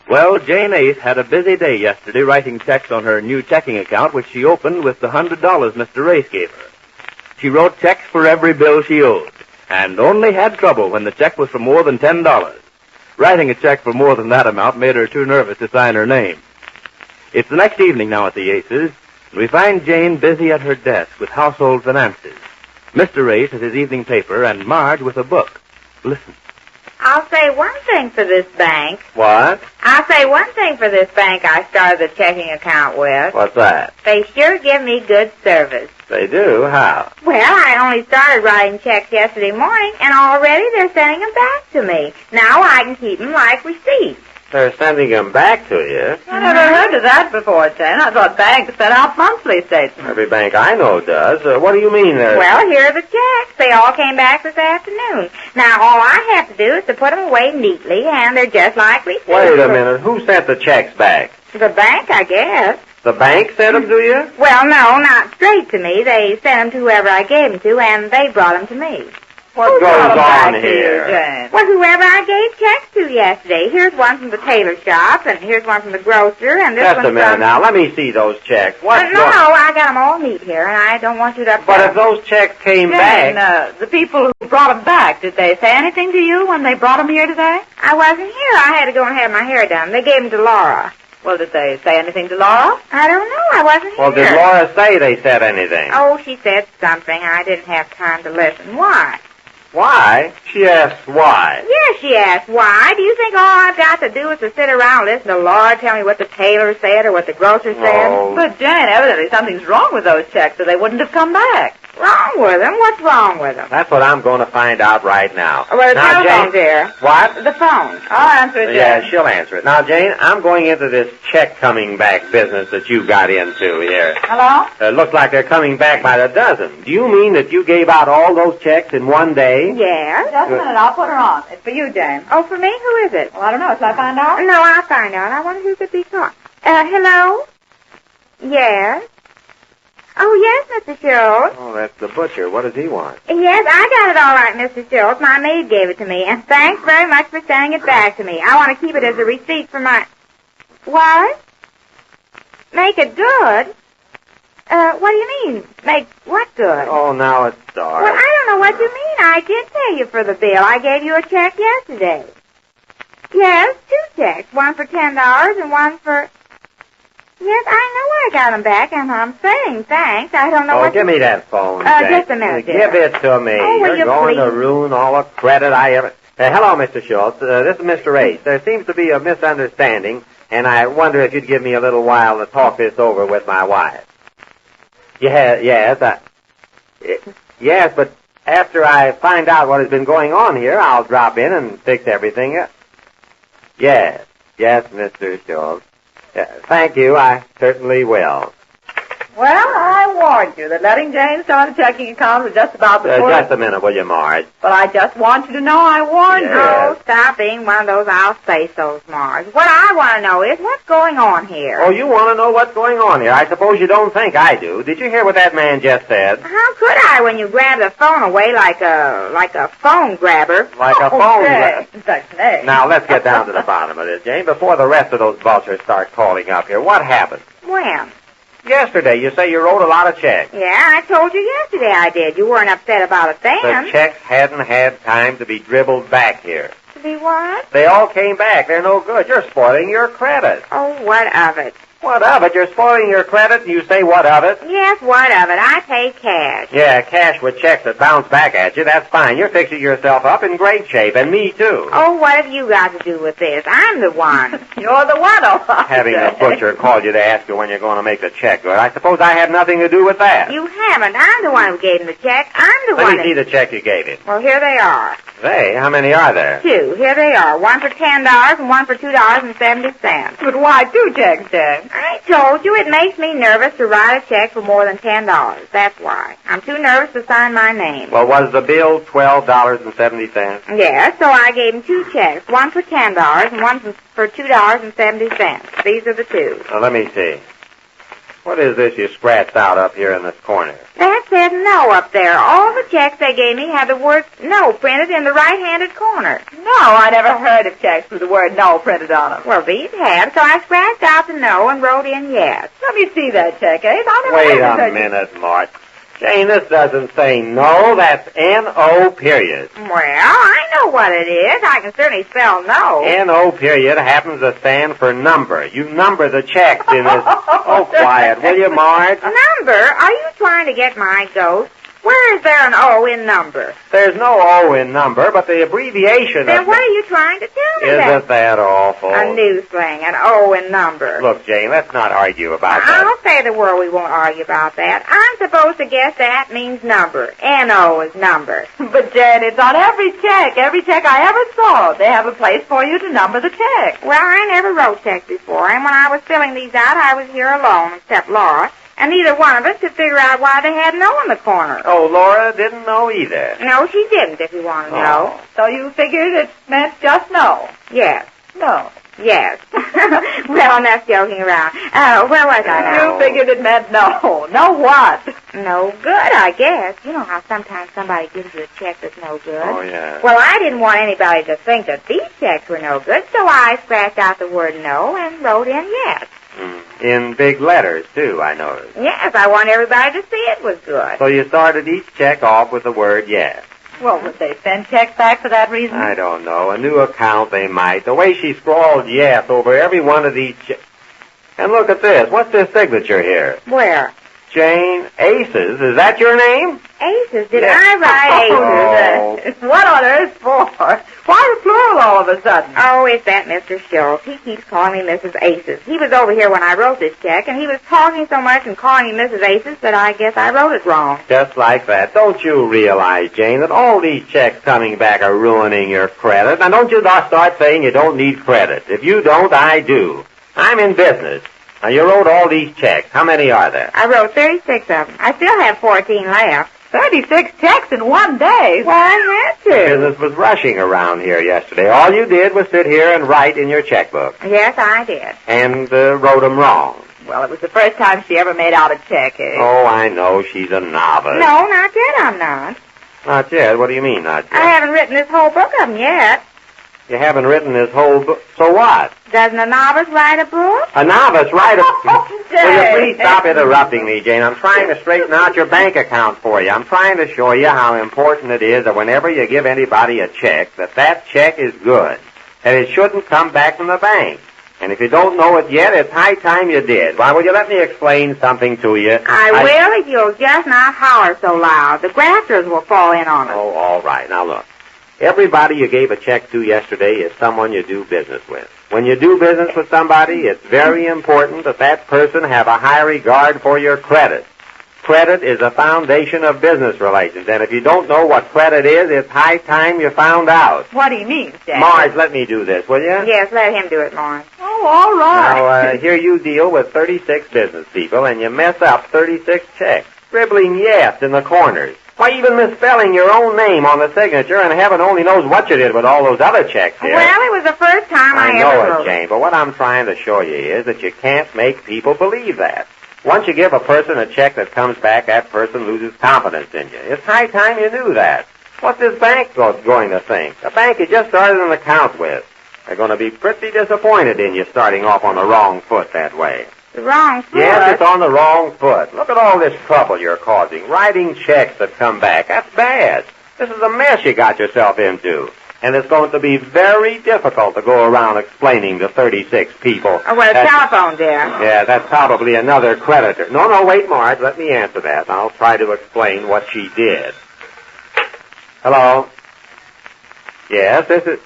Well, Jane Ace had a busy day yesterday writing checks on her new checking account, which she opened with the $100 Mr. Ace gave her. She wrote checks for every bill she owed, and only had trouble when the check was for more than $10. Writing a check for more than that amount made her too nervous to sign her name. It's the next evening now at the Aces, and we find Jane busy at her desk with household finances. Mr. Ace has his evening paper, and Marge with a book. Listen. I'll say one thing for this bank. What? I'll say one thing for this bank I started the checking account with. What's that? They sure give me good service. They do? How? Well, I only started writing checks yesterday morning, and already they're sending them back to me. Now I can keep them like receipts. They're sending them back to you? I never heard of that before, Jane. I thought banks sent out monthly statements. Every bank I know does. What do you mean there? Well, here are the checks. They all came back this afternoon. Now, all I have to do is to put them away neatly, and they're just like receipts. Wait a minute. Who sent the checks back? The bank, I guess. The bank sent them to you? Well, no, not straight to me. They sent them to whoever I gave them to, and they brought them to me. What goes on here? Jane? Well, whoever I gave checks to yesterday. Here's one from the tailor shop, and here's one from the grocer, and this Just one's a minute from... now. Let me see those checks. No, I got them all neat here, and I don't want you to upset But them. if those checks came Jane, back... the people who brought them back, did they say anything to you when they brought them here today? I wasn't here. I had to go and have my hair done. They gave them to Laura. Well, did they say anything to Laura? I don't know. I wasn't here. Well, did Laura say they said anything? Oh, she said something. I didn't have time to listen. Why? Why? She asked why. Yes, she asked why. Do you think all I've got to do is to sit around and listen to Laura tell me what the tailor said or what the grocer said? Oh. But, Jane, evidently something's wrong with those checks, or they wouldn't have come back. Wrong with them? What's wrong with them? That's what I'm going to find out right now. Well, the now, telephone's Jane, here. What? The phone. I'll answer it, Jane. Yeah, she'll answer it. Now, Jane, I'm going into this check coming back business that you got into here. Hello? Looks like they're coming back by the dozen. Do you mean that you gave out all those checks in one day? Yes. Just a minute, I'll put her on. It's for you, Jane. Oh, for me? Who is it? Well, I don't know. Shall I find out? No, I'll find out. I wonder who could be caught. Hello? Yes? Oh, yes, Mr. Schultz. Oh, that's the butcher. What does he want? Yes, I got it all right, Mr. Schultz. My maid gave it to me, and thanks very much for sending it back to me. I want to keep it as a receipt for my... What? Make it good? What do you mean? Make what good? Oh, now it's dark. Well, I don't know what you mean. I did pay you for the bill. I gave you a check yesterday. Yes, 2 checks. One for $10 and one for... Yes, I know I got them back, and I'm saying thanks. I don't know what... Oh, give me that phone, Jane. Just a minute, dear. Give it to me. Oh, will You're you going to please? ruin all the credit I ever... hello, Mr. Schultz. This is Mr. Ace. There seems to be a misunderstanding, and I wonder if you'd give me a little while to talk this over with my wife. Yes, but after I find out what has been going on here, I'll drop in and fix everything up. Yes, Mr. Schultz. Thank you, I certainly will. Well, I warned you that letting Jane start a checking account was just about the Just a minute, will you, Marge? But I just want you to know I warned you. Oh, stop being one of those I'll-say-sos, Marge. What I want to know is what's going on here. Oh, you want to know what's going on here? I suppose you don't think I do. Did you hear what that man just said? How could I when you grab the phone away like a phone grabber? Like a phone Jane. grab. Now, let's get down to the bottom of this, Jane, before the rest of those vultures start calling up here. What happened? When? Yesterday, you say you wrote a lot of checks. Yeah, I told you yesterday I did. You weren't upset about it then. The checks hadn't had time to be dribbled back here. To be what? They all came back. They're no good. You're spoiling your credit. Oh, what of it? What of it? You're spoiling your credit, and you say what of it? Yes, what of it? I pay cash. Yeah, cash with checks that bounce back at you. That's fine. You're fixing yourself up in great shape, and me too. Oh, what have you got to do with this? I'm the one. You're the one, all right. Having the butcher call you to ask you when you're going to make the check good. I suppose I had nothing to do with that. You haven't. I'm the one who gave him the check. I'm the one Let me see the check you gave him. Well, here they are. Hey, how many are there? 2. Here they are. One for $10 and one for $2.70. But why 2 checks, Jane? I told you it makes me nervous to write a check for more than $10. That's why. I'm too nervous to sign my name. Well, was the bill $12.70? Yes, so I gave him 2 checks. One for $10 and one for $2.70. These are the 2. Let me see. What is this you scratched out up here in this corner? That said no up there. All the checks they gave me had the word no printed in the right-handed corner. No, I never heard of checks with the word no printed on them. Well, these have, so I scratched out the no and wrote in yes. Let me see that check, Ace. I never Wait heard of a such minute, Mart. Jane, this doesn't say no. That's N-O period. Well, I know what it is. I can certainly spell no. N-O period happens to stand for number. You number the checks in this... Oh, quiet, will you, Mart? Number? Are you trying to get my goat? Where is there an O in number? There's no O in number, but the abbreviation Then of... what are you trying to tell me then? Isn't that awful? A new slang, an O in number. Look, Jane, let's not argue about that. I'll say the word we won't argue about that. I'm supposed to guess that means number. N-O is number. But, Jane, it's on every check. Every check I ever saw. They have a place for you to number the check. Well, I never wrote checks before, and when I was filling these out, I was here alone, except Laura, and neither one of us could figure out why they had no in the corner. Oh, Laura didn't know either. No, she didn't, if you want to know. So you figured it meant just no? Yes. No. Yes. Well, enough joking around. Where was I now? You figured it meant no. No what? No good, I guess. You know how sometimes somebody gives you a check that's no good. Oh, yeah. Well, I didn't want anybody to think that these checks were no good, so I scratched out the word no and wrote in yes. In big letters, too, I noticed. Yes, I want everybody to see it was good. So you started each check off with the word yes. Well, would they send checks back for that reason? I don't know. A new account they might. The way she scrawled yes over every one of these checks. And look at this. What's this signature here? Where? Jane Aces. Is that your name? Aces? Did Yes. I write Oh. aces? What on earth for? Why the plural all of a sudden? Oh, it's that Mr. Schultz. He keeps calling me Mrs. Aces. He was over here when I wrote this check, and he was talking so much and calling me Mrs. Aces that I guess I wrote it wrong. Just like that. Don't you realize, Jane, that all these checks coming back are ruining your credit? Now, don't you start saying you don't need credit. If you don't, I do. I'm in business. Now, you wrote all these checks. How many are there? I wrote 36 of them. I still have 14 left. 36 checks in one day. Well, I had to. Business was rushing around here yesterday. All you did was sit here and write in your checkbook. Yes, I did. And wrote them wrong. Well, it was the first time she ever made out a check, eh? Oh, I know. She's a novice. No, not yet, I'm not. Not yet? What do you mean, not yet? I haven't written this whole book of them yet. You haven't written this whole book. So what? Doesn't a novice write a book? A novice write a... Oh, Will you please stop interrupting me, Jane? I'm trying to straighten out your bank account for you. I'm trying to show you how important it is that whenever you give anybody a check, that check is good. And it shouldn't come back from the bank. And if you don't know it yet, it's high time you did. Why, will you let me explain something to you? I will if you'll just not holler so loud. The grafters will fall in on us. Oh, all right. Now, look. Everybody you gave a check to yesterday is someone you do business with. When you do business with somebody, it's very important that that person have a high regard for your credit. Credit is a foundation of business relations, and if you don't know what credit is, it's high time you found out. What do you mean, Jack? Marge, let me do this, will you? Yes, let him do it, Morris. Oh, all right. Now, here you deal with 36 business people, and you mess up 36 checks, scribbling yes in the corners. Why, even misspelling your own name on the signature, and heaven only knows what you did with all those other checks here. Well, it was the first time I ever know wrote it, Jane, but what I'm trying to show you is that you can't make people believe that. Once you give a person a check that comes back, that person loses confidence in you. It's high time you knew that. What's this bank going to think? A bank you just started an account with. They're going to be pretty disappointed in you starting off on the wrong foot that way. The wrong foot? Yes, it's on the wrong foot. Look at all this trouble you're causing. Writing checks that come back. That's bad. This is a mess you got yourself into. And it's going to be very difficult to go around explaining to 36 people. Oh, well, the telephone's there. Yeah, that's probably another creditor. No, wait, Marge. Let me answer that. I'll try to explain what she did. Hello? Yes, this is...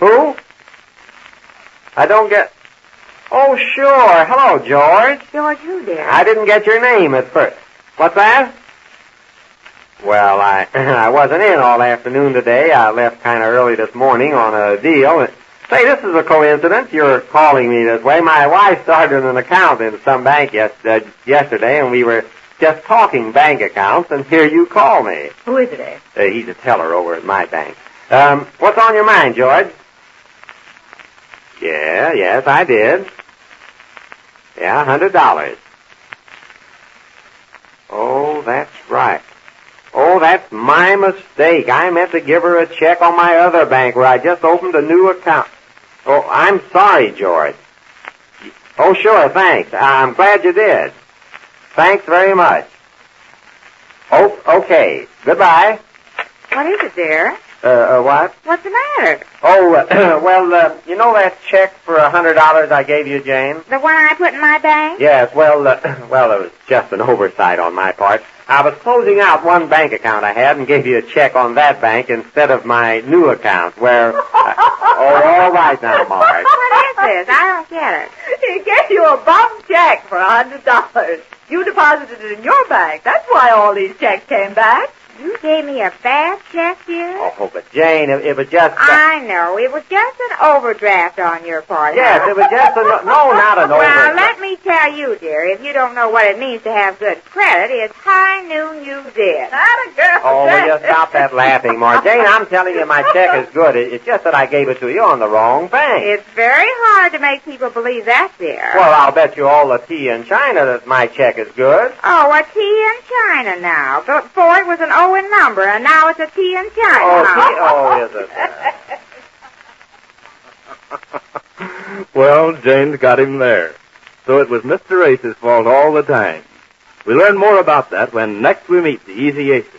Who? I don't get... Oh, sure. Hello, George. George who, dear? I didn't get your name at first. What's that? Well, I wasn't in all afternoon today. I left kind of early this morning on a deal. Say, this is a coincidence. You're calling me this way. My wife started an account in some bank yesterday, and we were just talking bank accounts, and here you call me. Who is it, eh? He's a teller over at my bank. What's on your mind, George? Yes, I did. Yeah, $100. Oh, that's my mistake. I meant to give her a check on my other bank where I just opened a new account. Oh, I'm sorry, George. Oh, sure, thanks. I'm glad you did. Thanks very much. Oh, okay. Goodbye. What is it, dear? What? What's the matter? Oh, well, you know that check for $100 I gave you, Jane? The one I put in my bank? Yes, well, it was just an oversight on my part. I was closing out one bank account I had and gave you a check on that bank instead of my new account where... oh, all right now, Marge. What is this? I don't get it. He gave you a bum check for $100. You deposited it in your bank. That's why all these checks came back. You gave me a bad check, dear? Oh, but Jane, it was just... I know. It was just an overdraft on your part. Yes, it was just no, not an overdraft. Well, let me tell you, dear, if you don't know what it means to have good credit, it's high noon you did. Not a girl. Oh, will you stop that laughing, Marge? Jane, I'm telling you my check is good. It's just that I gave it to you on the wrong bank. It's very hard to make people believe that, dear. Well, I'll bet you all the tea in China that my check is good. Oh, a T in China now. Before it was an O in number, and now it's a T in China. Oh, is it? Well, Jane's got him there. So it was Mr. Ace's fault all the time. We learn more about that when next we meet the Easy Aces.